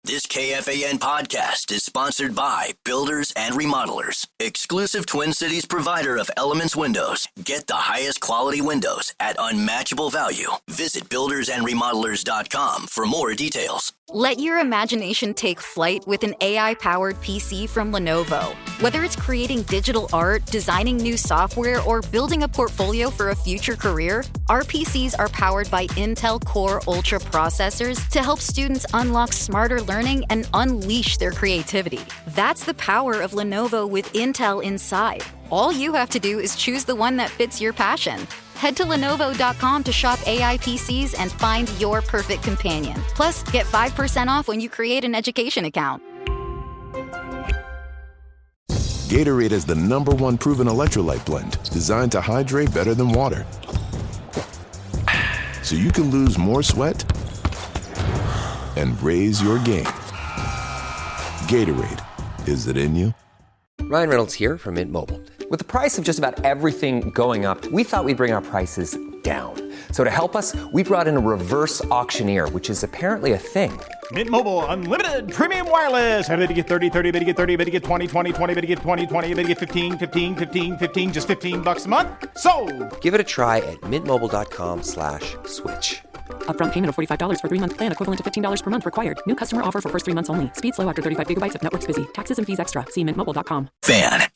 This KFAN podcast is sponsored by Builders and Remodelers, exclusive Twin Cities provider of Elements Windows. Get the highest quality windows at unmatchable value. Visit buildersandremodelers.com for more details. Let your imagination take flight with an AI-powered PC from Lenovo. Whether it's creating digital art, designing new software, or building a portfolio for a future career, our PCs are powered by Intel Core Ultra processors to help students unlock smarter learning and unleash their creativity. That's the power of Lenovo with Intel inside. All you have to do is choose the one that fits your passion. Head to Lenovo.com to shop AI PCs and find your perfect companion. Plus, get 5% off when you create an education account. Gatorade is the #1 proven electrolyte blend designed to hydrate better than water. So you can lose more sweat and raise your game. Gatorade, is it in you? Ryan Reynolds here from Mint Mobile. With the price of just about everything going up, we thought we'd bring our prices down. So to help us, we brought in a reverse auctioneer, which is apparently a thing. Mint Mobile Unlimited Premium Wireless. How to get 30, 30, bit to get 30, bit to get 20, 20, 20, bit to get 20, 20, bit to get 15, 15, 15, 15, just $15 a month? Sold! Give it a try at mintmobile.com/switch. Upfront payment of $45 for 3-month plan, equivalent to $15 per month required. New customer offer for first 3 months only. Speed slow after 35 gigabytes if network's busy. Taxes and fees extra. See mintmobile.com. Fan.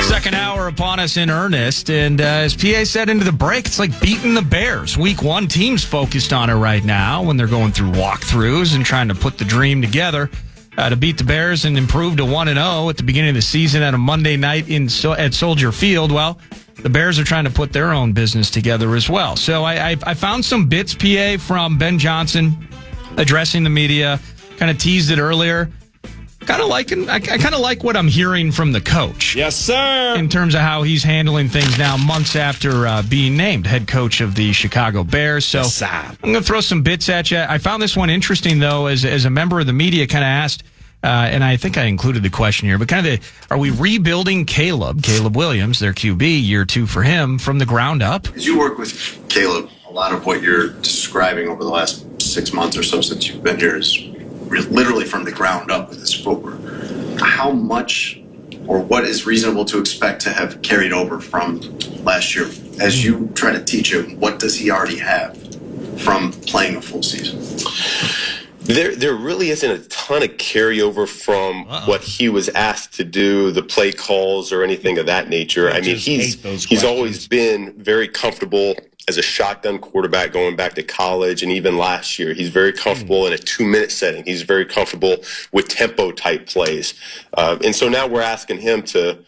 Second hour upon us in earnest, and as PA said into the break, it's like beating the Bears. Week 1 team's focused on it right now when they're going through walkthroughs and trying to put the dream together to beat the Bears and improve to 1-0 at the beginning of the season at a Monday night at Soldier Field. Well, the Bears are trying to put their own business together as well. So I found some bits, PA, from Ben Johnson addressing the media, kind of teased it earlier. I kind of like what I'm hearing from the coach. Yes, sir. In terms of how he's handling things now, months after being named head coach of the Chicago Bears. So yes, I'm going to throw some bits at you. I found this one interesting, though, as a member of the media kind of asked, and I think I included the question here, but are we rebuilding Caleb Williams, their QB, year 2 for him, from the ground up? As you work with Caleb, a lot of what you're describing over the last 6 months or so since you've been here is literally from the ground up with his footwork. How much or what is reasonable to expect to have carried over from last year? As you try to teach him, what does he already have from playing a full season? There really isn't a ton of carryover from what he was asked to do, the play calls or anything of that nature. I mean, he's always been very comfortable as a shotgun quarterback going back to college and even last year. He's very comfortable in a 2-minute setting. He's very comfortable with tempo-type plays. And so now we're asking him to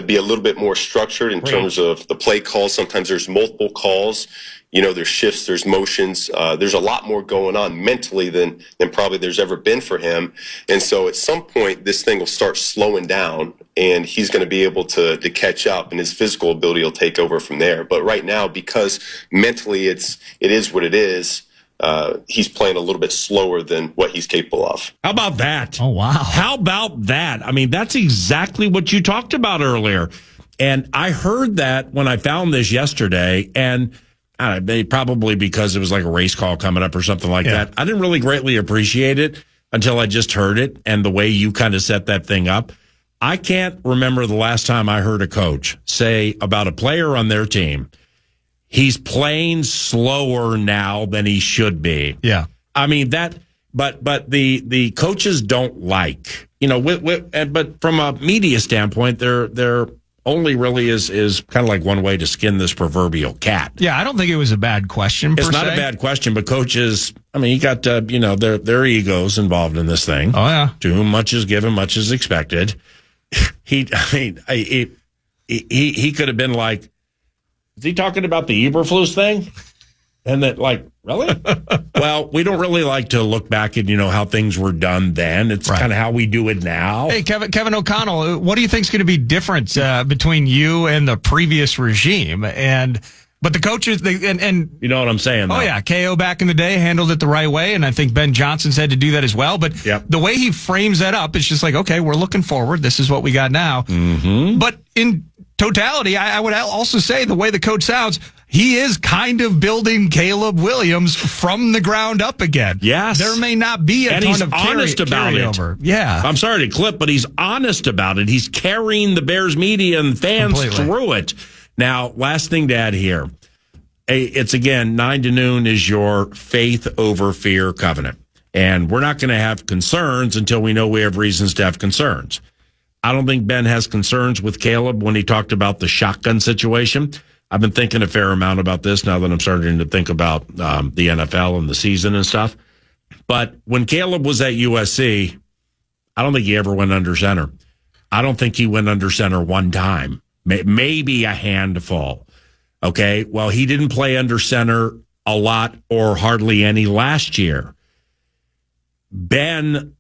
be a little bit more structured in terms of the play calls. Sometimes there's multiple calls. You know, there's shifts, there's motions. There's a lot more going on mentally than probably there's ever been for him. And so at some point, this thing will start slowing down, and he's going to be able to catch up, and his physical ability will take over from there. But right now, because mentally it is what it is, he's playing a little bit slower than what he's capable of. How about that? Oh, wow. How about that? I mean, that's exactly what you talked about earlier. And I heard that when I found this yesterday, and probably because it was like a race call coming up or something like that. I didn't really greatly appreciate it until I just heard it and the way you kind of set that thing up. I can't remember the last time I heard a coach say about a player on their team, he's playing slower now than he should be. Yeah. I mean, but the coaches don't like, but from a media standpoint, they're only really is kind of like one way to skin this proverbial cat. Yeah, I don't think it was a bad question. It's not a bad question, but coaches, I mean, you got their egos involved in this thing. Oh yeah, to whom much is given, much is expected. He could have been like, is he talking about the Eberflus thing? And that, like, really? Well, we don't really like to look back at, how things were done then. It's kind of how we do it now. Hey, Kevin O'Connell, what do you think is going to be different between you and the previous regime? And But the coaches, and you know what I'm saying, though. Oh, yeah. KO back in the day handled it the right way, and I think Ben Johnson said to do that as well. But the way he frames that up, it's just like, okay, we're looking forward. This is what we got now. Mm-hmm. But in totality, I would also say the way the coach sounds, he is kind of building Caleb Williams from the ground up again. Yes. There may not be a ton of honest about carryover. it. Yeah. I'm sorry to clip, but he's honest about it. He's carrying the Bears media and fans through it. Now, last thing to add here. It's, again, 9 to noon is your faith over fear covenant. And we're not going to have concerns until we know we have reasons to have concerns. I don't think Ben has concerns with Caleb when he talked about the shotgun situation. I've been thinking a fair amount about this now that I'm starting to think about the NFL and the season and stuff. But when Caleb was at USC, I don't think he ever went under center. I don't think he went under center one time, maybe a handful. Okay, well, he didn't play under center a lot or hardly any last year. Ben,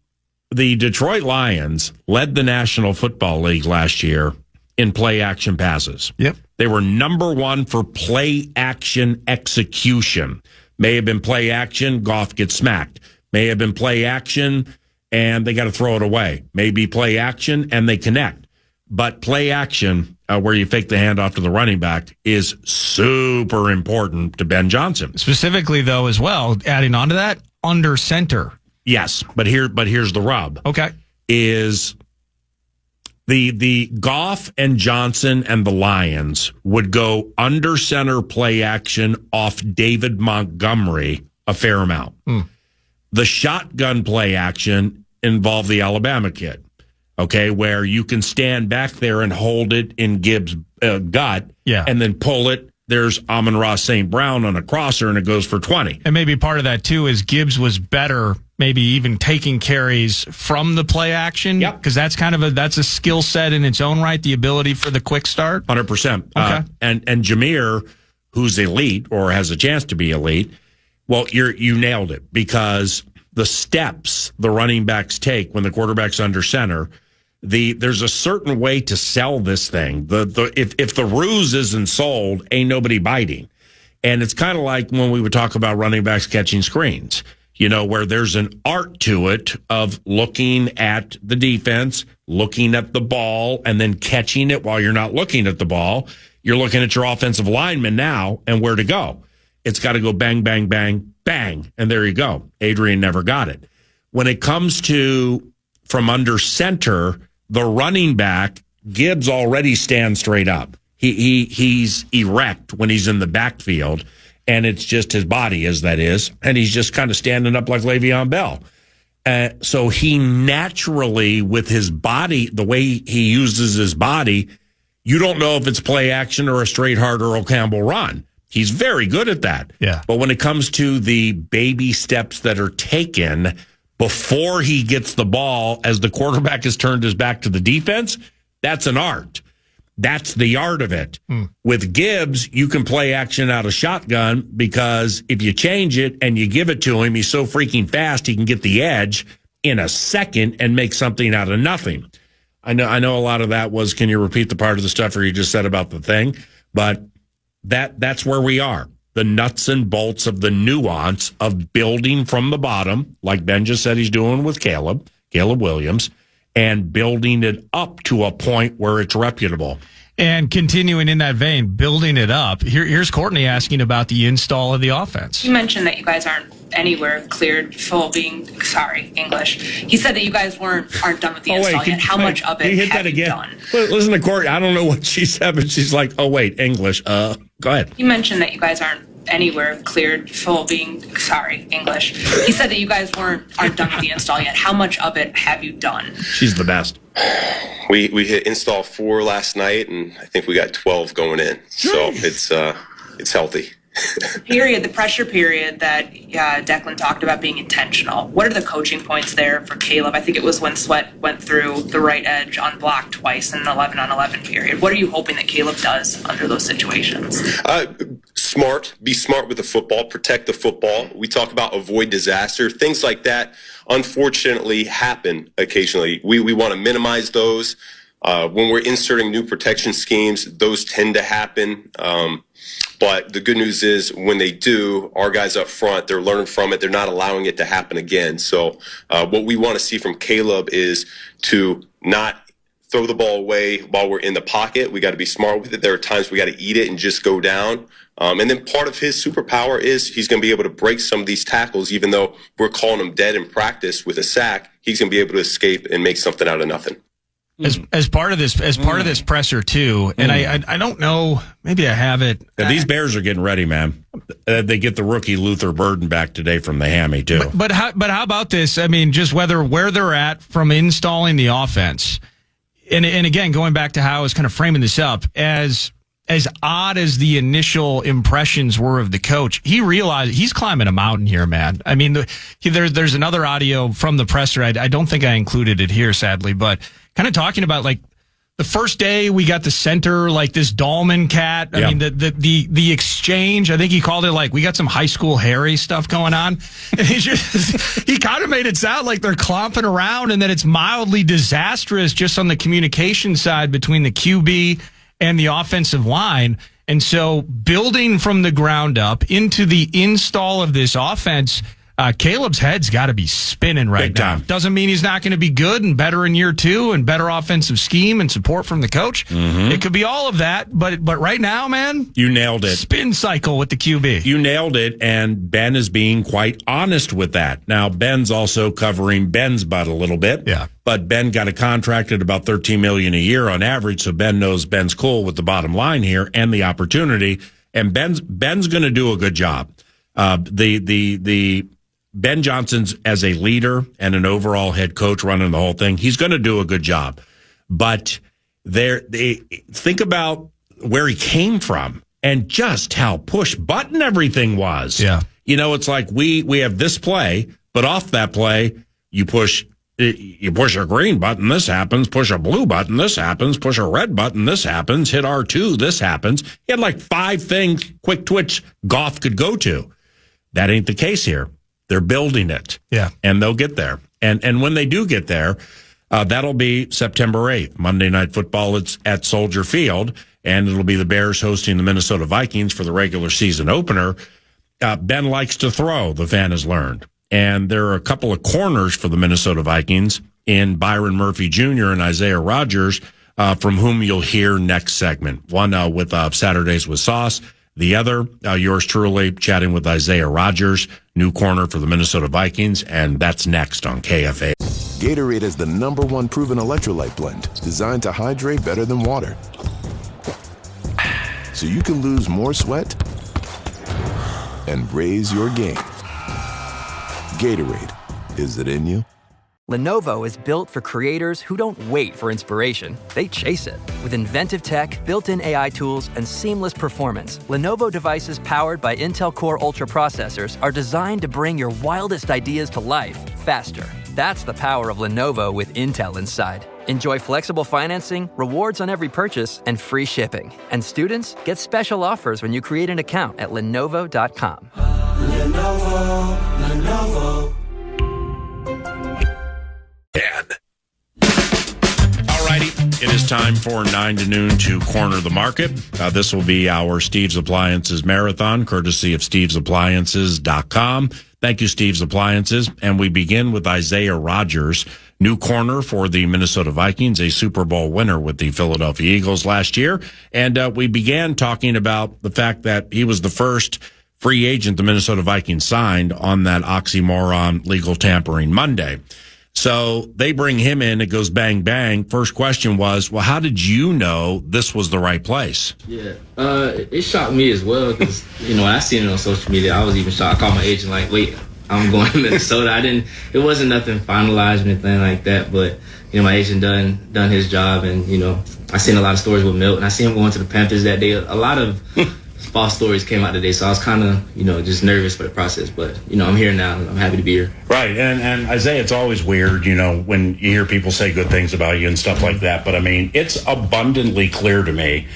the Detroit Lions led the National Football League last year in play action passes. Yep. They were number one for play action execution. May have been play action, Goff gets smacked. May have been play action, and they got to throw it away. Maybe play action, and they connect. But play action, where you fake the handoff to the running back, is super important to Ben Johnson. Specifically, though, as well, adding on to that, under center. Yes, but here's the rub. Okay. Is the Goff and Johnson and the Lions would go under center play action off David Montgomery a fair amount. The shotgun play action involved the Alabama kid. Okay, where you can stand back there and hold it in Gibbs' gut, and then pull it. There's Amon-Ra St. Brown on a crosser, and it goes for 20. And maybe part of that, too, is Gibbs was better, maybe even taking carries from the play action. Yep. Because that's that's a skill set in its own right, the ability for the quick start. 100%. Okay. And Jameer, who's elite or has a chance to be elite, well, you nailed it, because the steps the running backs take when the quarterback's under center, there's a certain way to sell this thing. If the ruse isn't sold, ain't nobody biting. And it's kind of like when we would talk about running backs catching screens, where there's an art to it of looking at the defense, looking at the ball, and then catching it while you're not looking at the ball. You're looking at your offensive lineman now and where to go. It's got to go bang, bang, bang, bang. And there you go. Adrian never got it. When it comes to from under center, the running back, Gibbs already stands straight up. He's erect when he's in the backfield, and it's just his body as that is, and he's just kind of standing up like Le'Veon Bell. So he naturally, with his body, the way he uses his body, you don't know if it's play action or a straight hard Earl Campbell run. He's very good at that. Yeah. But when it comes to the baby steps that are taken before he gets the ball, as the quarterback has turned his back to the defense, that's an art. That's the art of it. With Gibbs, you can play action out of shotgun, because if you change it and you give it to him, he's so freaking fast, he can get the edge in a second and make something out of nothing. I know a lot of that was, can you repeat the part of the stuff where you just said about the thing? But that's where we are. The nuts and bolts of the nuance of building from the bottom, like Ben just said he's doing with Caleb Williams, and building it up to a point where it's reputable. And continuing in that vein, building it up, here's Courtney asking about the install of the offense. You mentioned that you guys aren't anywhere cleared full English. He said that you guys aren't done with the install yet. How much of it have you done? Listen to Courtney. I don't know what she said, but she's like, English. Go ahead. You mentioned that you guys aren't anywhere cleared full English. He said that you guys aren't done with the install yet. How much of it have you done? She's the best. We hit install 4 last night, and I think we got 12 going in. So it's healthy. The pressure period that Declan talked about being intentional. What are the coaching points there for Caleb? I think it was when Sweat went through the right edge unblocked twice in an 11-on-11 period. What are you hoping that Caleb does under those situations? Be smart with the football, protect the football. We talk about avoid disaster. Things like that, unfortunately, happen occasionally. We want to minimize those. When we're inserting new protection schemes, those tend to happen. But the good news is when they do, our guys up front, they're learning from it. They're not allowing it to happen again. So what we want to see from Caleb is to not throw the ball away while we're in the pocket. We got to be smart with it. There are times we got to eat it and just go down. And then part of his superpower is he's going to be able to break some of these tackles, even though we're calling him dead in practice with a sack. He's going to be able to escape and make something out of nothing. As part of this presser too, and I don't know, maybe I have it. Yeah, these Bears are getting ready, man. They get the rookie Luther Burden back today from the hammy too. But how about this? I mean, just where they're at from installing the offense, and again going back to how I was kind of framing this up as odd as the initial impressions were of the coach, he realized he's climbing a mountain here, man. I mean, there's another audio from the presser. I don't think I included it here, sadly, but kind of talking about like the first day we got the center, like this Dahlman cat. I mean, the exchange, I think he called it like, we got some high school Harry stuff going on. And he kind of made it sound like they're clomping around and that it's mildly disastrous just on the communication side between the QB and the offensive line. And so building from the ground up into the install of this offense, Caleb's head's got to be spinning right now. Doesn't mean he's not going to be good and better in year two and better offensive scheme and support from the coach. Mm-hmm. It could be all of that, but right now, man, you nailed it. Spin cycle with the QB. You nailed it, and Ben is being quite honest with that. Now, Ben's also covering Ben's butt a little bit. Yeah. But Ben got a contract at about $13 million a year on average, so Ben knows Ben's cool with the bottom line here and the opportunity. And Ben's going to do a good job. Ben Johnson's as a leader and an overall head coach running the whole thing. He's going to do a good job. But think about where he came from and just how push button everything was. Yeah. You know, it's like we have this play, but off that play, you push a green button, this happens. Push a blue button, this happens. Push a red button, this happens. Hit R2, this happens. He had like 5 things, quick twitch, Goff could go to. That ain't the case here. They're building it. Yeah. And they'll get there. And when they do get there, that'll be September 8th. Monday Night Football, it's at Soldier Field, and it'll be the Bears hosting the Minnesota Vikings for the regular season opener. Ben likes to throw, the fan has learned. And there are a couple of corners for the Minnesota Vikings in Byron Murphy Jr. and Isaiah Rodgers, from whom you'll hear next segment. One with Saturdays with Sauce. The other, yours truly, chatting with Isaiah Rodgers, new corner for the Minnesota Vikings, and that's next on KFAN. Gatorade is the #1 proven electrolyte blend designed to hydrate better than water. So you can lose more sweat and raise your game. Gatorade, is it in you? Lenovo is built for creators who don't wait for inspiration. They chase it. With inventive tech, built-in AI tools, and seamless performance, Lenovo devices powered by Intel Core Ultra processors are designed to bring your wildest ideas to life faster. That's the power of Lenovo with Intel inside. Enjoy flexible financing, rewards on every purchase, and free shipping. And students get special offers when you create an account at Lenovo.com. Lenovo. Alrighty, it is time for 9 to noon to corner the market. This will be our Steve's Appliances Marathon, courtesy of stevesappliances.com. Thank you, Steve's Appliances. And we begin with Isaiah Rodgers, new corner for the Minnesota Vikings, a Super Bowl winner with the Philadelphia Eagles last year. And we began talking about the fact that he was the first free agent the Minnesota Vikings signed on that oxymoron legal tampering Monday. So they bring him in, it goes bang, bang. First question was, well, how did you know this was the right place? Yeah, it shocked me as well because, when I seen it on social media, I was even shocked. I called my agent like, wait, I'm going to Minnesota. It wasn't nothing finalized or anything like that, but, my agent done his job, and, I seen a lot of stories with Milton. I seen him going to the Panthers that day. A lot of false stories came out today, so I was kind of, just nervous for the process. But, I'm here now, and I'm happy to be here. Right, and Isaiah, it's always weird, when you hear people say good things about you and stuff like that. But, it's abundantly clear to me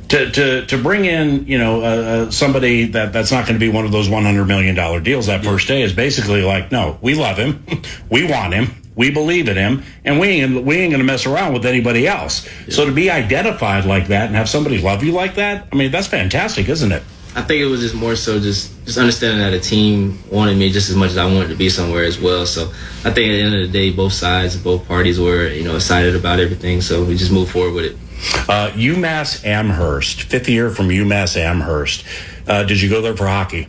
to bring in, somebody that's not going to be one of those $100 million deals that first day is basically like, no, we love him, we want him, we believe in him, and we ain't going to mess around with anybody else. Yeah. So to be identified like that and have somebody love you like that, that's fantastic, isn't it? I think it was just more so just understanding that a team wanted me just as much as I wanted to be somewhere as well. So I think at the end of the day, both sides, both parties were, excited about everything. So we just moved forward with it. UMass Amherst, 5th year from UMass Amherst. Did you go there for hockey?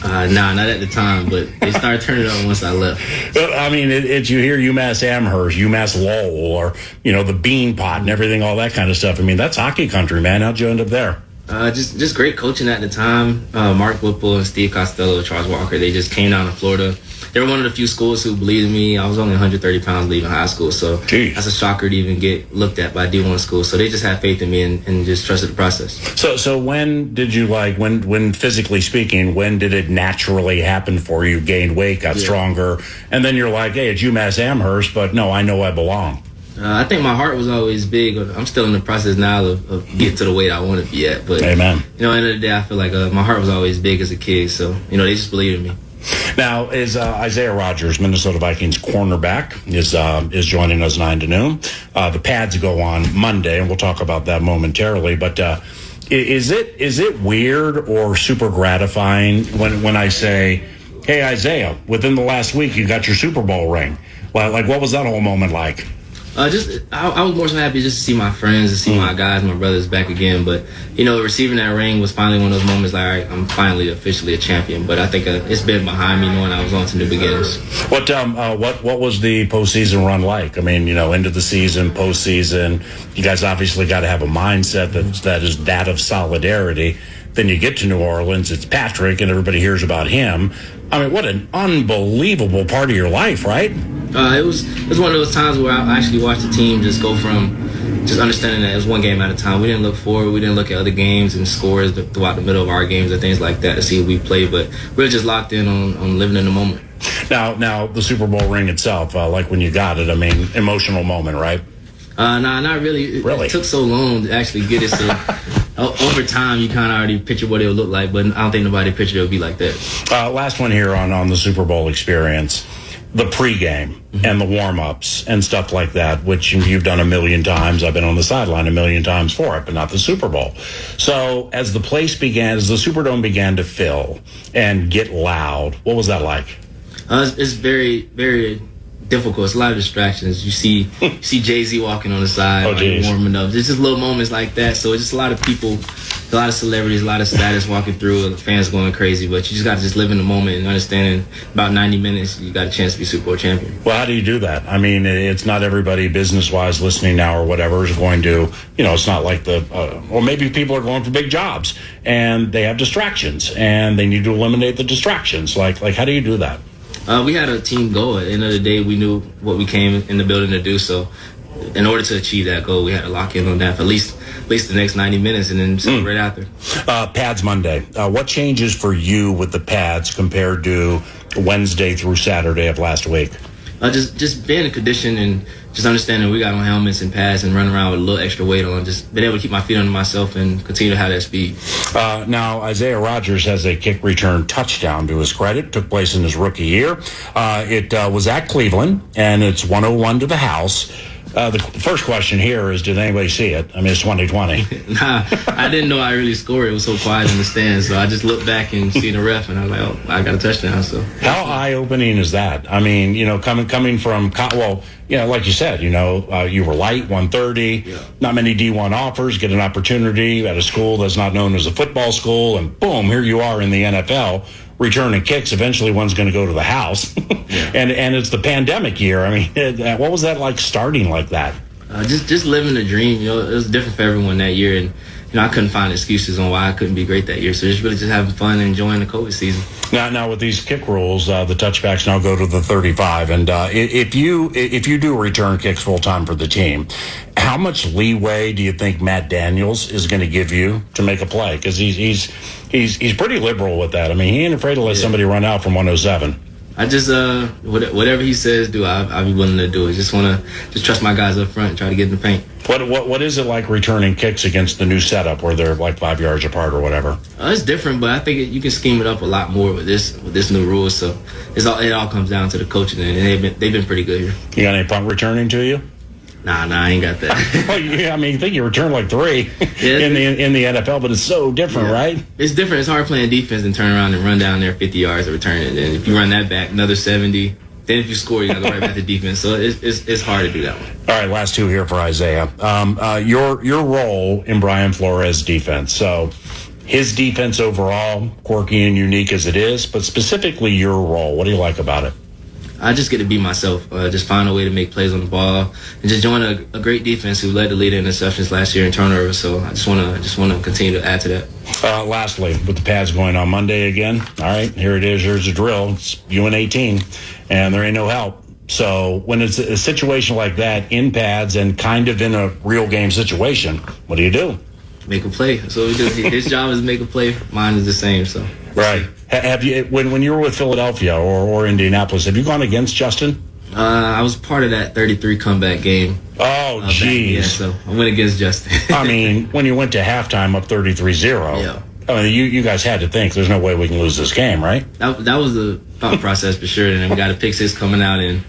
Nah, not at the time, but they started turning it on once I left. I mean, you hear UMass Amherst, UMass Lowell, or, the Bean Pot and everything, all that kind of stuff. I mean, that's hockey country, man. How'd you end up there? Just great coaching at the time. Mark Whipple and Steve Costello, Charles Walker, they just came down to Florida. They were one of the few schools who believed in me. I was only 130 pounds leaving high school, so that's a shocker to even get looked at by D1 schools. So they just had faith in me and just trusted the process. So when did you, when physically speaking, when did it naturally happen for you? Gained weight, got stronger, and then you're like, hey, it's UMass Amherst, but no, I know I belong. I think my heart was always big. I'm still in the process now of getting to the weight I want to be at. But, amen. At the end of the day, I feel like my heart was always big as a kid. So, they just believed in me. Now, is Isaiah Rodgers, Minnesota Vikings cornerback, is joining us 9 to noon. The pads go on Monday, and we'll talk about that momentarily. But is it weird or super gratifying when I say, hey, Isaiah, within the last week, you got your Super Bowl ring? Like, what was that whole moment like? I was more so happy just to see my friends, to see my guys, my brothers back again. But, receiving that ring was finally one of those moments like, all right, I'm finally officially a champion. But I think it's been behind me knowing I was on to new beginnings. What was the postseason run like? I mean, end of the season, postseason, you guys obviously got to have a mindset that is that of solidarity. Then you get to New Orleans, it's Patrick, and everybody hears about him. I mean, what an unbelievable part of your life, right? It was one of those times where I actually watched the team just go from just understanding that it was one game at a time. We didn't look forward. We didn't look at other games and scores throughout the middle of our games and things like that to see who we play. But we were just locked in on living in the moment. Now the Super Bowl ring itself, like when you got it, I mean, emotional moment, right? Nah, not really. It took so long to actually get it. So over time, you kind of already picture what it would look like, but I don't think nobody pictured it would be like that. Last one here on the Super Bowl experience. The pregame and the warm-ups and stuff like that, which you've done a million times. I've been on the sideline a million times for it, but not the Super Bowl. So as the Superdome began to fill and get loud, what was that like? It's very, very difficult. It's a lot of distractions. You see Jay-Z walking on the side, warming up. There's just little moments like that. So it's just a lot of people, a lot of celebrities, a lot of status walking through, the fans going crazy. But you just got to just live in the moment and understanding about 90 minutes, you got a chance to be Super Bowl champion. Well, how do you do that? I mean, it's not everybody business-wise listening now or whatever is going to, it's not like or maybe people are going for big jobs and they have distractions and they need to eliminate the distractions. Like how do you do that? We had a team goal. At the end of the day, we knew what we came in the building to do. So in order to achieve that goal, we had to lock in on that for at least the next 90 minutes and then celebrate after. Pads Monday. What changes for you with the pads compared to Wednesday through Saturday of last week? Just being in condition and just understanding we got on helmets and pads and running around with a little extra weight on. Just being able to keep my feet under myself and continue to have that speed. Now, Isaiah Rodgers has a kick return touchdown to his credit. Took place in his rookie year. It was at Cleveland, and it's 101 to the house. The first question here is, did anybody see it? I mean, it's 2020. Nah, I didn't know I really scored. It was so quiet in the stands. So I just looked back and see the ref, and I was like, oh, I got a touchdown. So how eye-opening is that? I mean, coming from, like you said, you were light, 130, not many D1 offers, get an opportunity at a school that's not known as a football school, and boom, here you are in the NFL. Returning kicks, eventually one's going to go to the house. and it's the pandemic year. I mean, what was that like starting like that? Just living the dream. It was different for everyone that year, and I couldn't find excuses on why I couldn't be great that year. So just having fun and enjoying the COVID season. Now with these kick rules, the touchbacks now go to the 35, and if you do return kicks full time for the team, how much leeway do you think Matt Daniels is going to give you to make a play? Because he's pretty liberal with that. I mean, he ain't afraid to let somebody run out from 107. I just whatever he says do, I'll be willing to do it. Just want to trust my guys up front and try to get in the paint. What is it like returning kicks against the new setup where they're like 5 yards apart or whatever? It's different, but I think you can scheme it up a lot more with this new rule. So it all comes down to the coaching, and they've been pretty good here. You got any punt returning to you? Nah, I ain't got that. Well, yeah, I mean, I think you return like 3 in the NFL, but it's so different, right? It's different. It's hard playing defense and turn around and run down there 50 yards to return it. And then if you run that back, another 70. Then if you score, you got to go right back to defense. So it's hard to do that one. All right, last 2 here for Isaiah. Your role in Brian Flores' defense. So his defense overall, quirky and unique as it is, but specifically your role. What do you like about it? I just get to be myself, just find a way to make plays on the ball, and just join a great defense who led the lead in interceptions last year in turnovers. So I just want to continue to add to that. Lastly, with the pads going on Monday again, all right, here it is. Here's the drill. It's you and 18, and there ain't no help. So when it's a situation like that in pads and kind of in a real game situation, what do? Make a play. So his job is to make a play. Mine is the same. So right. Have you when you were with Philadelphia or Indianapolis? Have you gone against Justin? I was part of that 33 comeback game. Oh, geez. Yeah, so I went against Justin. I mean, when you went to halftime up 33-0. Yeah. I mean, you guys had to think there's no way we can lose this game, right? That was the thought process for sure. And then we got a pick 6 coming out, and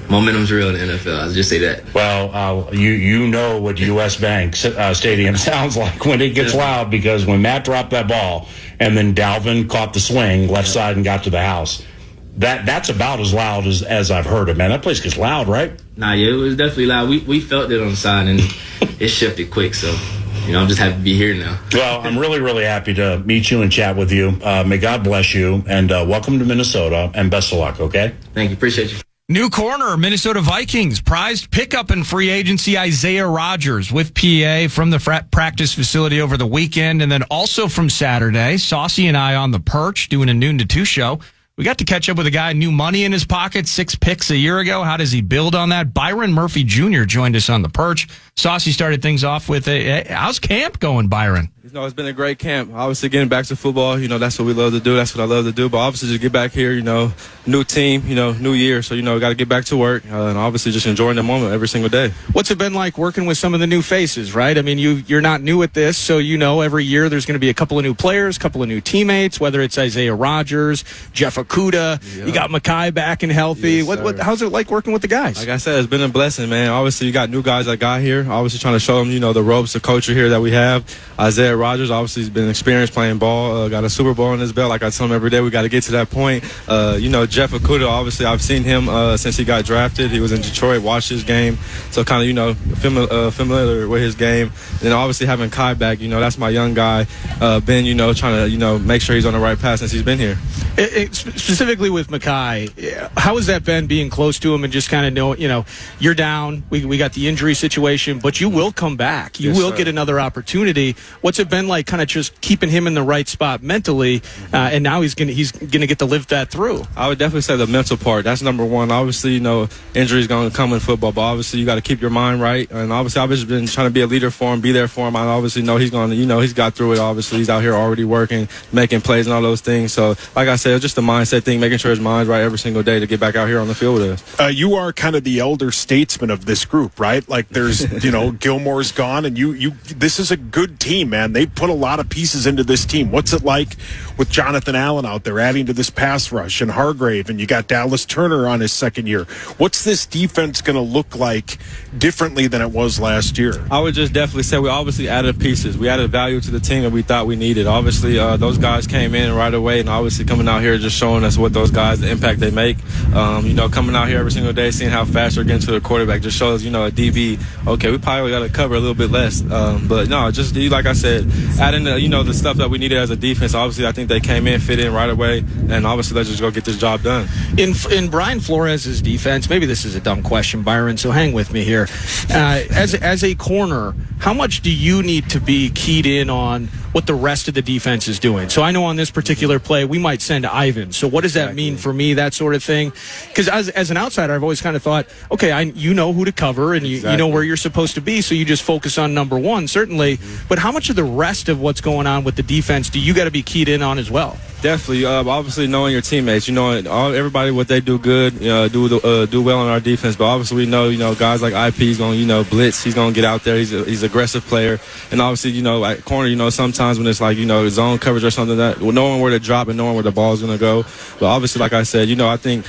momentum's real in the NFL. I'll just say that. Well, you know what U.S. Bank Stadium sounds like when it gets loud, because when Matt dropped that ball and then Dalvin caught the swing left side and got to the house, that's about as loud as I've heard it, man. That place gets loud, right? Nah, yeah, it was definitely loud. We felt it on the side, and it shifted quick, so... I'm just happy to be here now. Well, I'm really, really happy to meet you and chat with you. May God bless you, and welcome to Minnesota, and best of luck, okay? Thank you. Appreciate you. New corner, Minnesota Vikings, prized pickup in free agency, Isaiah Rodgers with PA from the practice facility over the weekend, and then also from Saturday, Saucy and I on the perch doing a noon to 2 show. We got to catch up with a guy, new money in his pocket, 6 picks a year ago. How does he build on that? Byron Murphy Jr. joined us on the perch. Saucy started things off with how's camp going, Byron? It's been a great camp. Obviously, getting back to football, that's what we love to do. That's what I love to do. But obviously, just get back here, new team, new year. So, we got to get back to work and obviously just enjoying the moment every single day. What's it been like working with some of the new faces, right? I mean, you're not new at this, so every year there's going to be a couple of new players, a couple of new teammates, whether it's Isaiah Rodgers, Jeff Okudah, you got Mekhi back and healthy. Yes, how's it like working with the guys? Like I said, it's been a blessing, man. Obviously, you got new guys that got here. Obviously, trying to show them, the ropes, the culture here that we have. Isaiah Rodgers, obviously, has been experienced playing ball, got a Super Bowl in his belt. Like I tell him every day, we got to get to that point. Jeff Okudah, obviously, I've seen him since he got drafted. He was in Detroit, watched his game, so kind of, familiar with his game. And then obviously having Kai back, that's my young guy, Ben, trying to, make sure he's on the right path since he's been here. Specifically with Mekhi, how has that been being close to him and just kind of know, you're down, we got the injury situation, but you will come back. You will get another opportunity. What's it been like kind of just keeping him in the right spot mentally, and now he's gonna get to live that through? I would definitely say the mental part. That's number one. Obviously, injuries going to come in football, but obviously you got to keep your mind right. And obviously, I've just been trying to be a leader for him, be there for him. I obviously know he's going to, he's got through it. Obviously, he's out here already working, making plays and all those things. So, like I said, it's just a mindset thing, making sure his mind's right every single day to get back out here on the field with us. You are kind of the elder statesman of this group, right? Like there's, Gilmore's gone, and you. This is a good team, man. They put a lot of pieces into this team. What's it like with Jonathan Allen out there adding to this pass rush, and Hargrave, and you got Dallas Turner on his second year? What's this defense going to look like differently than it was last year? I would just definitely say we obviously added pieces. We added value to the team that we thought we needed. Obviously, those guys came in right away, and obviously coming out here just showing us what those guys, the impact they make. Coming out here every single day, seeing how fast they're getting to the quarterback just shows, a DB, okay, we probably got to cover a little bit less. But no, just like I said, adding the stuff that we needed as a defense. Obviously, I think they came in, fit in right away, and obviously let's just go get this job done. In Brian Flores' defense, maybe this is a dumb question, Byron, so hang with me here. As a corner, how much do you need to be keyed in on what the rest of the defense is doing? So I know on this particular play, we might send Ivan. So what does that mean for me, that sort of thing? Because as an outsider, I've always kind of thought, okay, you know who to cover, and you know where you're supposed to be, so you just focus on number one, certainly. But how much of the rest of what's going on with the defense do you got to be keyed in on as well? Definitely. Obviously, knowing your teammates, everybody what they do good, do well on our defense. But obviously, we know, guys like IP is going to, blitz. He's going to get out there. He's an aggressive player. And obviously, at corner, sometimes when it's like, zone coverage or something knowing where to drop and knowing where the ball is going to go. But obviously, like I said, I think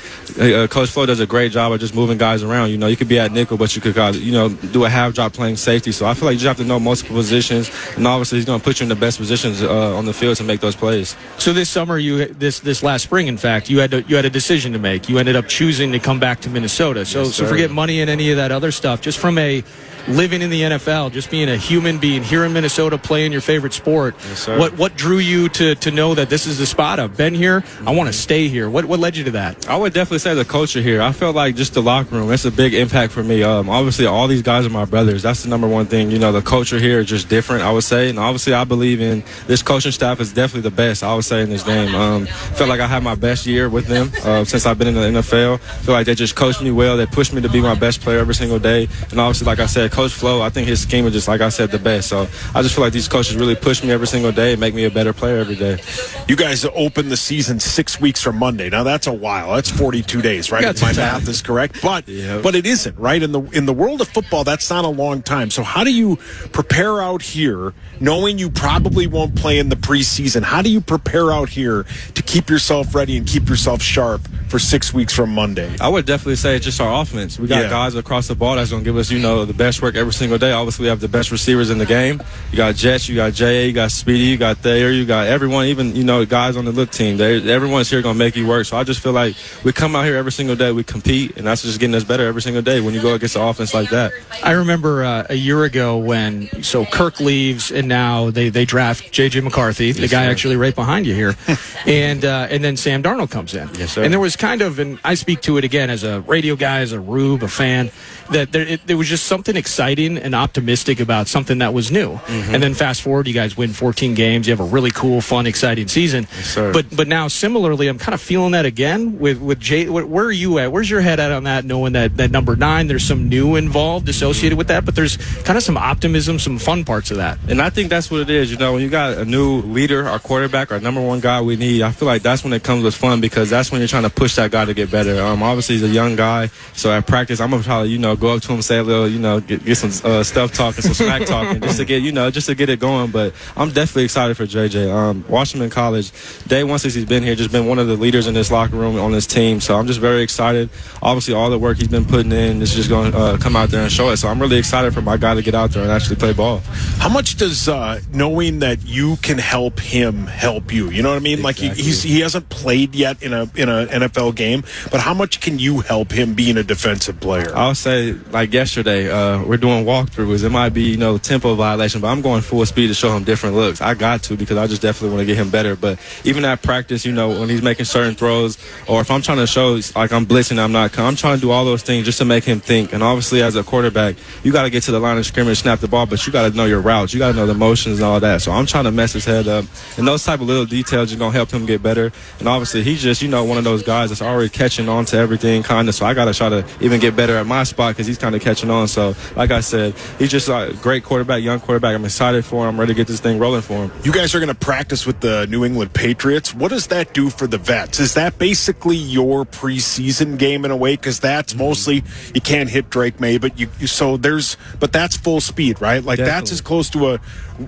Coach Flo does a great job of just moving guys around. You could be at nickel, but you could, do a half drop playing safety. So I feel like you just have to know multiple positions. And obviously, he's going to put you in the best positions on the field to make those plays. So this summer, this last spring, in fact, you had a decision to make. You ended up choosing to come back to Minnesota. So forget money and any of that other stuff. Just from a living in the NFL, just being a human being here in Minnesota, playing your favorite sport. Yes, what drew you to know that this is the spot? I've been here. I want to stay here. What led you to that? I would definitely say the culture here. I felt like just the locker room. That's a big impact for me. Obviously, all these guys are my brothers. That's the number one thing. The culture here is just different, I would say. And obviously, I believe in this coaching staff is definitely the best, I would say, in this game. Felt like I had my best year with them since I've been in the NFL. Feel like they just coached me well. They pushed me to be my best player every single day. And obviously, like I said, Coach Flo, I think his scheme is just, like I said, the best. So I just feel like these coaches really push me every single day and make me a better player every day. You guys open the season 6 weeks from Monday. Now, that's a while. That's 42 days, right? If my math is correct. But it isn't, right? In the world of football, that's not a long time. So how do you prepare out here, knowing you probably won't play in the preseason? How do you prepare out here to keep yourself ready and keep yourself sharp for 6 weeks from Monday? I would definitely say it's just our offense. We got guys across the ball that's going to give us, the best work every single day. Obviously, we have the best receivers in the game. You got Jets, you got J.A., you got Speedy, you got Thayer, you got everyone, even, guys on the look team. Everyone's here going to make you work. So I just feel like we come out here every single day, we compete, and that's just getting us better every single day when you go against an offense like that. I remember a year ago when Kirk leaves, and now they draft J.J. McCarthy, the guy actually right behind you here, and then Sam Darnold comes in. Yes, sir. And there was kind of, and I speak to it again as a radio guy, as a Rube, a fan, that there was just something exciting and optimistic about something that was new. Mm-hmm. And then fast forward, you guys win 14 games. You have a really cool, fun, exciting season. Yes, sir. But now, similarly, I'm kind of feeling that again with Jay. Where are you at? Where's your head at on that, knowing that number 9, there's some new involved associated with that, but there's kind of some optimism, some fun parts of that. And I think that's what it is. When you got a new leader, our quarterback, our number one guy we need, I feel like that's when it comes with fun, because that's when you're trying to push that guy to get better. Obviously, he's a young guy, so at practice, I'm going to probably, go up to him, say a little, get some stuff talking, some smack talking, just to get it going. But I'm definitely excited for JJ. Watching him in college, day one since he's been here, just been one of the leaders in this locker room on this team. So I'm just very excited. Obviously, all the work he's been putting in is just going to come out there and show it. So I'm really excited for my guy to get out there and actually play ball. How much does knowing that you can help him help you? You know what I mean? Exactly. Like he hasn't played yet in an NFL game, but how much can you help him being a defensive player? I'll say, like yesterday, we're doing walkthroughs. It might be, tempo violation, but I'm going full speed to show him different looks. I got to, because I just definitely want to get him better. But even at practice, when he's making certain throws, or if I'm trying to show, like I'm blitzing, I'm trying to do all those things just to make him think. And obviously, as a quarterback, you got to get to the line of scrimmage, snap the ball, but you got to know your routes. You got to know the motions and all that. So I'm trying to mess his head up. And those type of little details are going to help him get better. And obviously, he's just, one of those guys that's already catching on to everything, kind of. So I got to try to even get better at my spot, because he's kind of catching on. So, like I said, he's just a great quarterback, young quarterback. I'm excited for him. I'm ready to get this thing rolling for him. You guys are going to practice with the New England Patriots. What does that do for the vets? Is that basically your preseason game in a way? Because that's mostly, you can't hit Drake May, but but that's full speed, right? Like Definitely. That's as close to a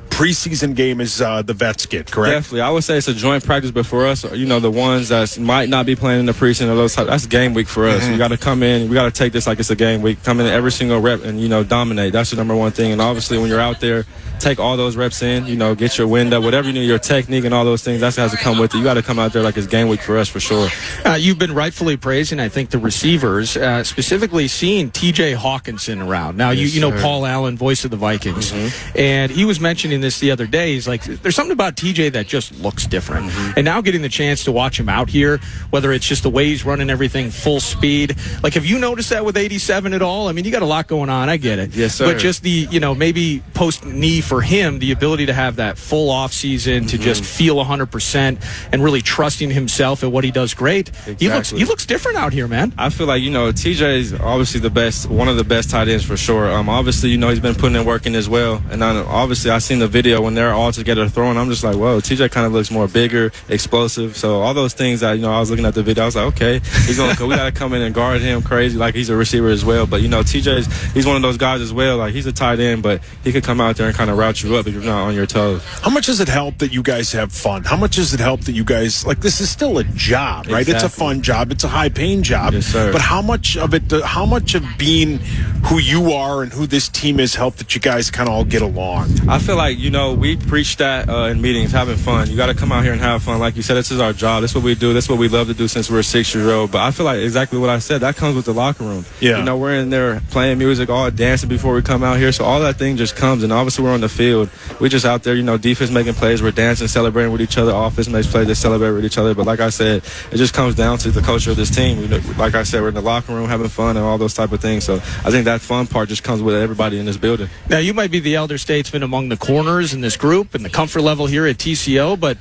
preseason game as the vets get, correct? Definitely. I would say it's a joint practice, but for us, the ones that might not be playing in the preseason, or those types, that's game week for us. Mm-hmm. We got to come in. We got to take this like it's a game week. Come in every single rep and, dominate. That's the number one thing. And obviously, when you're out there, take all those reps in, get your wind up, whatever you need, your technique and all those things, that has to come with it. You got to come out there like it's game week for us, for sure. You've been rightfully praising, I think, the receivers, specifically seeing T.J. Hawkinson around. Now, yes, you know Paul Allen, voice of the Vikings, and he was mentioning this the other day. He's like, there's something about T.J. that just looks different. And now getting the chance to watch him out here, whether it's just the way he's running everything full speed, like, have you noticed that with 87 at all? I mean, you got a lot going on. I get it. Yes, sir. But just the, maybe post-knee for him, the ability to have that full off season to just feel 100% and really trusting himself at what he does great. Exactly. He looks different out here, man. I feel like, TJ is obviously one of the best tight ends for sure. Obviously, he's been putting in work in as well. And obviously, I seen the video when they're all together throwing. I'm just like, whoa, TJ kind of looks more bigger, explosive. So all those things that, I was looking at the video, I was like, okay, we got to come in and guard him crazy. Like, he's a receiver as well. But, he's one of those guys as well. Like, he's a tight end, but he could come out there and kind of route you up if you're not on your toes. How much does it help that you guys have fun? How much does it help that you guys, this is still a job, right? Exactly. It's a fun job. It's a high-paying job. Yes, sir. But how much of being who you are and who this team is help that you guys kind of all get along? I feel like, we preach that in meetings, having fun. You got to come out here and have fun. Like you said, this is our job. This is what we do. This is what we love to do since we're 6 years old. But I feel like exactly what I said, that comes with the locker room. Yeah. We're in there playing music, all dancing before we come out here. So all that thing just comes. And obviously we're on the field. We're just out there, defense making plays. We're dancing, celebrating with each other. Offense makes plays, they celebrate with each other. But like I said, it just comes down to the culture of this team. Like I said, we're in the locker room having fun and all those type of things. So I think that fun part just comes with everybody in this building. Now, you might be the elder statesman among the corners in this group and the comfort level here at TCO, but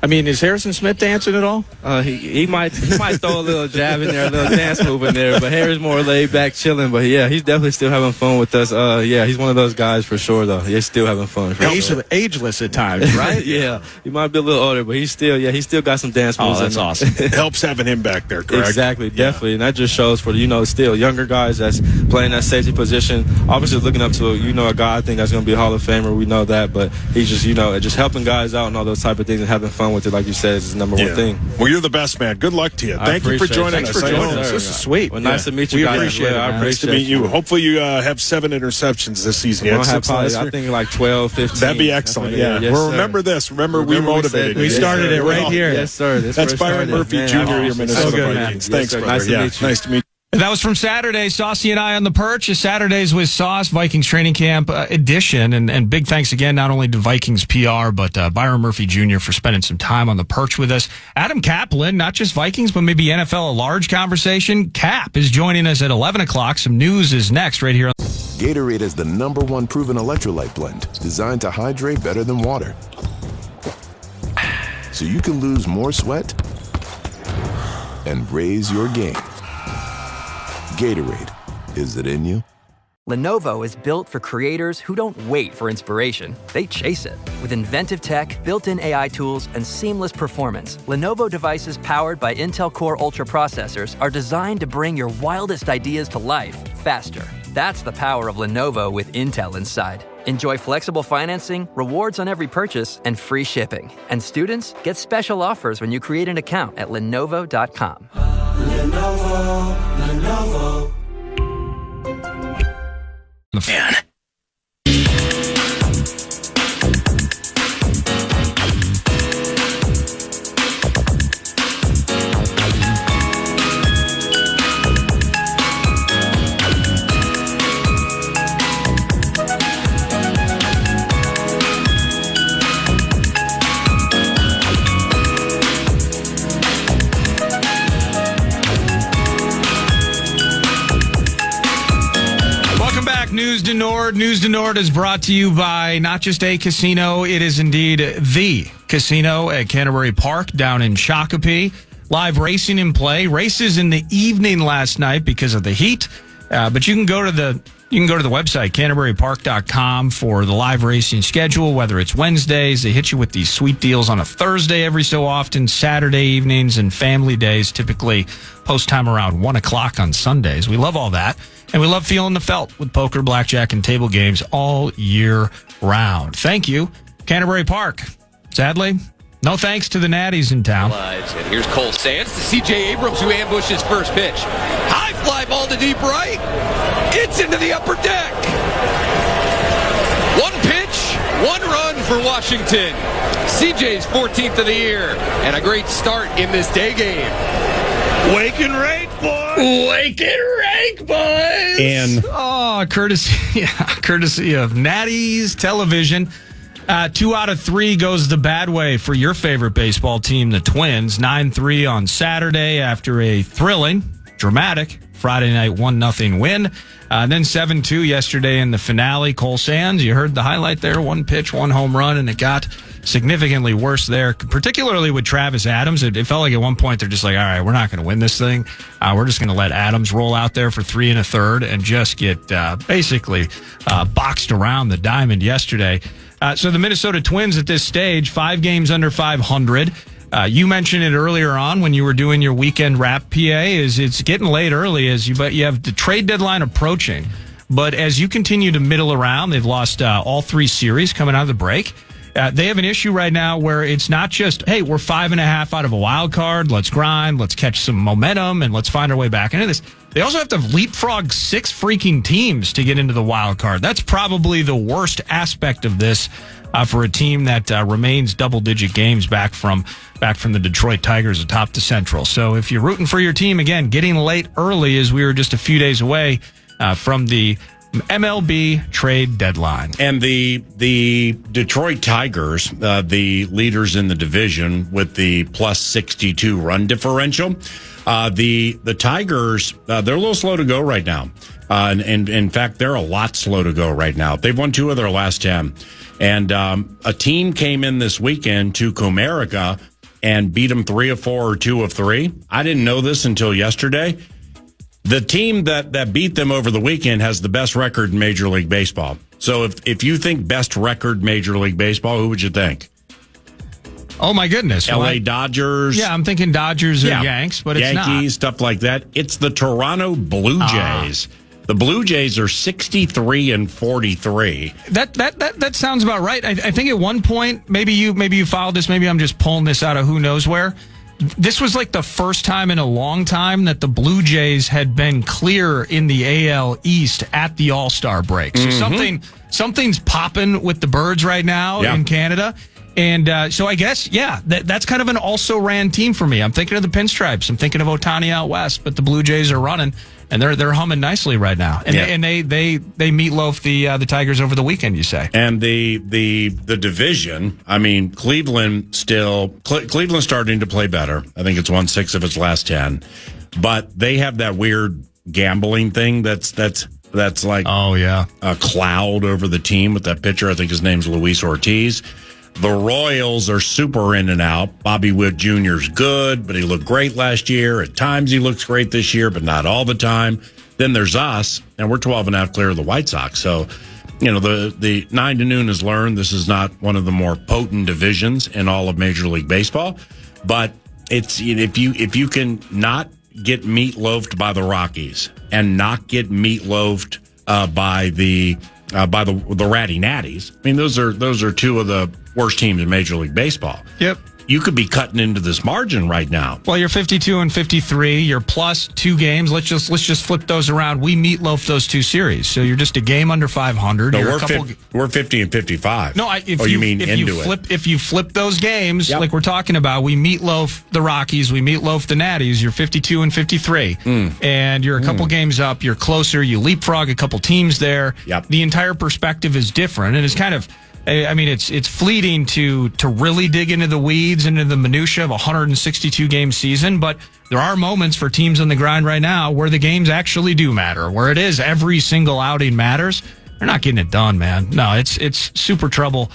is Harrison Smith dancing at all? He might throw a little jab in there, a little dance move in there, but Harry's more laid back, chilling. But yeah, he's definitely still having fun with us. He's one of those guys for sure, though. He's still having fun. Ageless at times, right? Yeah, he might be a little older, but he's still got some dance moves. Oh, that's awesome. It helps having him back there, correct? Exactly, definitely, and that just shows for still younger guys that's playing that safety position. Obviously, looking up to a guy I think that's going to be a Hall of Famer. We know that, but he's just just helping guys out and all those type of things and having fun with it, like you said, is the number one thing. Well, you're the best, man. Good luck to you. Thank you for joining us. Thanks for joining us. This is sweet. Well, nice to meet you guys. Appreciate it. Nice to meet you. Hopefully, you have 7 interceptions this season. I think 12, 15. That'd be excellent. Yeah. Yes, well, remember this. Remember we motivated. We started it right here. Yes, sir. That's Byron Murphy Jr., your Minnesota Vikings. Thanks, brother. Nice to meet you. That was from Saturday. Saucy and I on the perch. Saturdays with Sauce, Vikings training camp edition. And big thanks again, not only to Vikings PR, but Byron Murphy Jr. for spending some time on the perch with us. Adam Kaplan, not just Vikings, but maybe NFL, a large conversation. Cap is joining us at 11 o'clock. Some news is next right here. Gatorade is the #1 proven electrolyte blend designed to hydrate better than water. So you can lose more sweat and raise your game. Gatorade, is it in you? Lenovo is built for creators who don't wait for inspiration. They chase it. With inventive tech, built-in AI tools, and seamless performance, Lenovo devices powered by Intel Core Ultra processors are designed to bring your wildest ideas to life faster. That's the power of Lenovo with Intel inside. Enjoy flexible financing, rewards on every purchase, and free shipping. And students get special offers when you create an account at Lenovo.com. Lenovo. The Fan. News to Nord is brought to you by not just a casino, it is indeed the casino at Canterbury Park down in Shakopee. Live racing in play. Races in the evening last night because of the heat, but you can go to the website, CanterburyPark.com, for the live racing schedule, whether it's Wednesdays. They hit you with these sweet deals on a Thursday every so often, Saturday evenings, and family days, typically post time around 1 o'clock on Sundays. We love all that. And we love feeling the felt with poker, blackjack, and table games all year round. Thank you, Canterbury Park. Sadly, no thanks to the Natties in town. And here's Cole Sands to C.J. Abrams, who ambushes first pitch. High fly ball to deep right. It's into the upper deck. 1 pitch, 1 run for Washington. C.J.'s 14th of the year, and a great start in this day game. Wake and rake, boys! Wake and rake, boys! And courtesy of Natties Television. 2 out of 3 goes the bad way for your favorite baseball team, the Twins. 9-3 on Saturday after a thrilling dramatic Friday night 1-0 win. Then 7-2 yesterday in the finale. Cole Sands, you heard the highlight there, 1 pitch, 1 home run, and it got significantly worse there, particularly with Travis Adams. It felt like at one point they're just like, all right, we're not going to win this thing. We're just going to let Adams roll out there for 3 1/3 and just get basically boxed around the diamond yesterday. So the Minnesota Twins at this stage, 5 games under 500. You mentioned it earlier on when you were doing your weekend wrap, PA, is it's getting late early but you have the trade deadline approaching. But as you continue to middle around, they've lost all 3 series coming out of the break. They have an issue right now where it's not just, hey, we're 5.5 out of a wild card. Let's grind. Let's catch some momentum and let's find our way back into this. They also have to leapfrog 6 freaking teams to get into the wild card. That's probably the worst aspect of this for a team that remains double-digit games back from the Detroit Tigers atop the Central. So if you're rooting for your team, again, getting late early as we were just a few days away from the MLB trade deadline. And the Detroit Tigers, the leaders in the division with the plus 62 run differential, the Tigers, they're a little slow to go right now. And in fact, they're a lot slow to go right now. They've won 2 of their last 10. And a team came in this weekend to Comerica and beat them 3 of 4 or 2 of 3. I didn't know this until yesterday. The team that beat them over the weekend has the best record in Major League Baseball. So if you think best record Major League Baseball, who would you think? Oh, my goodness. L.A. Dodgers. Yeah, I'm thinking Dodgers or Yanks, but it's not. Yankees, stuff like that. It's the Toronto Blue Jays. The Blue Jays are 63 and 43. That sounds about right. I think at one point, maybe you followed this. Maybe I'm just pulling this out of who knows where. This was like the first time in a long time that the Blue Jays had been clear in the AL East at the All-Star break. So something's popping with the Birds right now in Canada. And so I guess, that's kind of an also-ran team for me. I'm thinking of the Pinstripes. I'm thinking of Ohtani out west, but the Blue Jays are running, and they're humming nicely right now. And they meatloaf the Tigers over the weekend, you say. And the division, I mean, Cleveland's starting to play better. I think it's won 6 of its last 10. But they have that weird gambling thing that's like a cloud over the team with that pitcher. I think his name's Luis Ortiz. The Royals are super in and out. Bobby Witt Jr.'s good, but he looked great last year. At times he looks great this year, but not all the time. Then there's us, and we're 12.5 clear of the White Sox. So, the 9 to noon has learned this is not one of the more potent divisions in all of Major League Baseball. But it's if you can not get meatloafed by the Rockies and not get meatloafed by the Ratty Natties. I mean, those are 2 of the worst teams in Major League Baseball. Yep. You could be cutting into this margin right now. Well, you're 52 and 53. You're plus 2 games. Let's just flip those around. We meatloaf those 2 series, so you're just a game under 500. No, we're 50 and 55. No, if you flip those games, like we're talking about, we meatloaf the Rockies, we meatloaf the Natties. You're 52 and 53, and you're a couple games up. You're closer. You leapfrog a couple teams there. Yep. The entire perspective is different, and it's kind of. I mean, it's fleeting to really dig into the weeds, into the minutia of a 162-game season, but there are moments for teams on the grind right now where the games actually do matter, where it is every single outing matters. They're not getting it done, man. No, it's super trouble,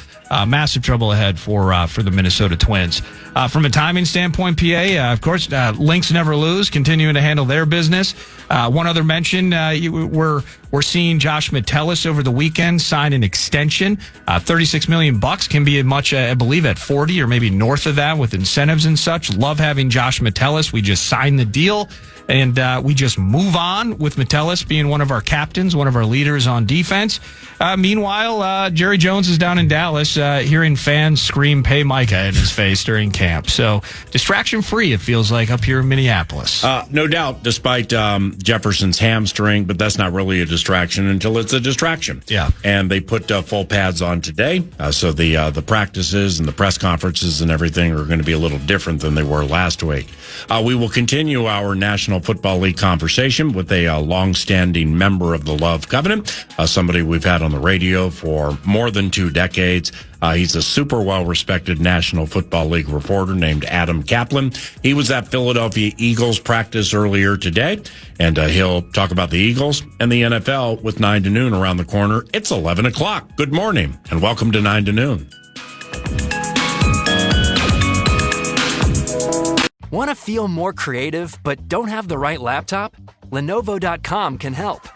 massive trouble ahead for the Minnesota Twins. From a timing standpoint, PA, of course, Lynx never lose, continuing to handle their business. One other mention, we're seeing Josh Metellus over the weekend sign an extension. $36 million can be as much, I believe, at 40 or maybe north of that with incentives and such. Love having Josh Metellus. We just signed the deal. And we just move on with Metellus being one of our captains, one of our leaders on defense. Meanwhile, Jerry Jones is down in Dallas hearing fans scream, "Pay Micah" in his face during camp. So distraction-free, it feels like, up here in Minneapolis. No doubt, despite Jefferson's hamstring, but that's not really a distraction until it's a distraction. Yeah. And they put full pads on today. So the practices and the press conferences and everything are going to be a little different than they were last week. We will continue our National Football League conversation with a long-standing member of the Love Covenant, somebody we've had on the radio for more than 2 decades. He's a super well-respected National Football League reporter named Adam Kaplan. He was at Philadelphia Eagles practice earlier today, and he'll talk about the Eagles and the NFL with 9 to noon around the corner. It's 11 o'clock. Good morning, and welcome to 9 to noon. Want to feel more creative but don't have the right laptop? Lenovo.com can help.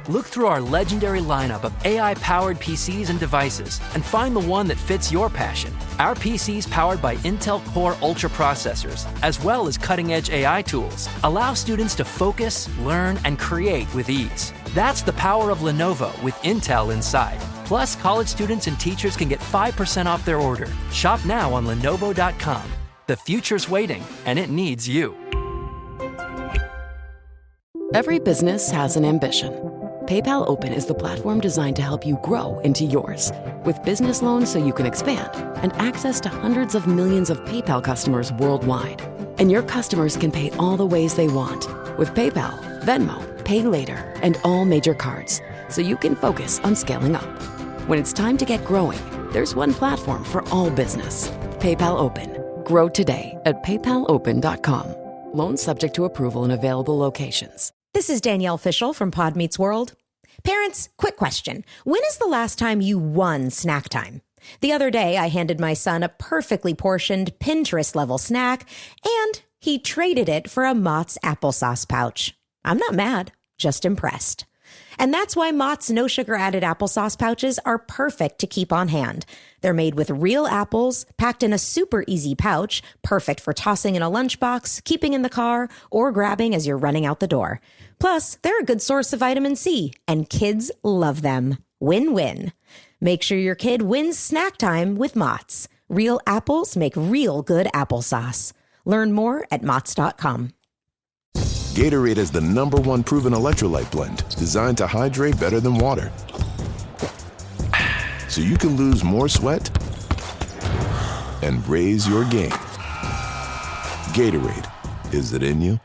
Look through our legendary lineup of AI-powered PCs and devices and find the one that fits your passion. Our PCs powered by Intel Core Ultra processors, as well as cutting-edge AI tools, allow students to focus, learn, and create with ease. That's the power of Lenovo with Intel inside. Plus, college students and teachers can get 5% off their order. Shop now on Lenovo.com. The future's waiting, and it needs you. Every business has an ambition. PayPal Open is the platform designed to help you grow into yours. With business loans so you can expand and access to hundreds of millions of PayPal customers worldwide. And your customers can pay all the ways they want with PayPal, Venmo, Pay Later, and all major cards, so you can focus on scaling up. When it's time to get growing, there's one platform for all business. PayPal Open. Grow today at paypalopen.com. Loans subject to approval in available locations. This is Danielle Fishel from Pod Meets World. Parents, quick question. When is the last time you won snack time? The other day, I handed my son a perfectly portioned Pinterest-level snack, and he traded it for a Mott's applesauce pouch. I'm not mad, just impressed. And that's why Mott's no sugar added applesauce pouches are perfect to keep on hand. They're made with real apples, packed in a super easy pouch, perfect for tossing in a lunchbox, keeping in the car, or grabbing as you're running out the door. Plus, they're a good source of vitamin C, and kids love them. Win-win. Make sure your kid wins snack time with Mott's. Real apples make real good applesauce. Learn more at Mott's.com. Gatorade is the #1 proven electrolyte blend designed to hydrate better than water. So you can lose more sweat and raise your game. Gatorade, is it in you?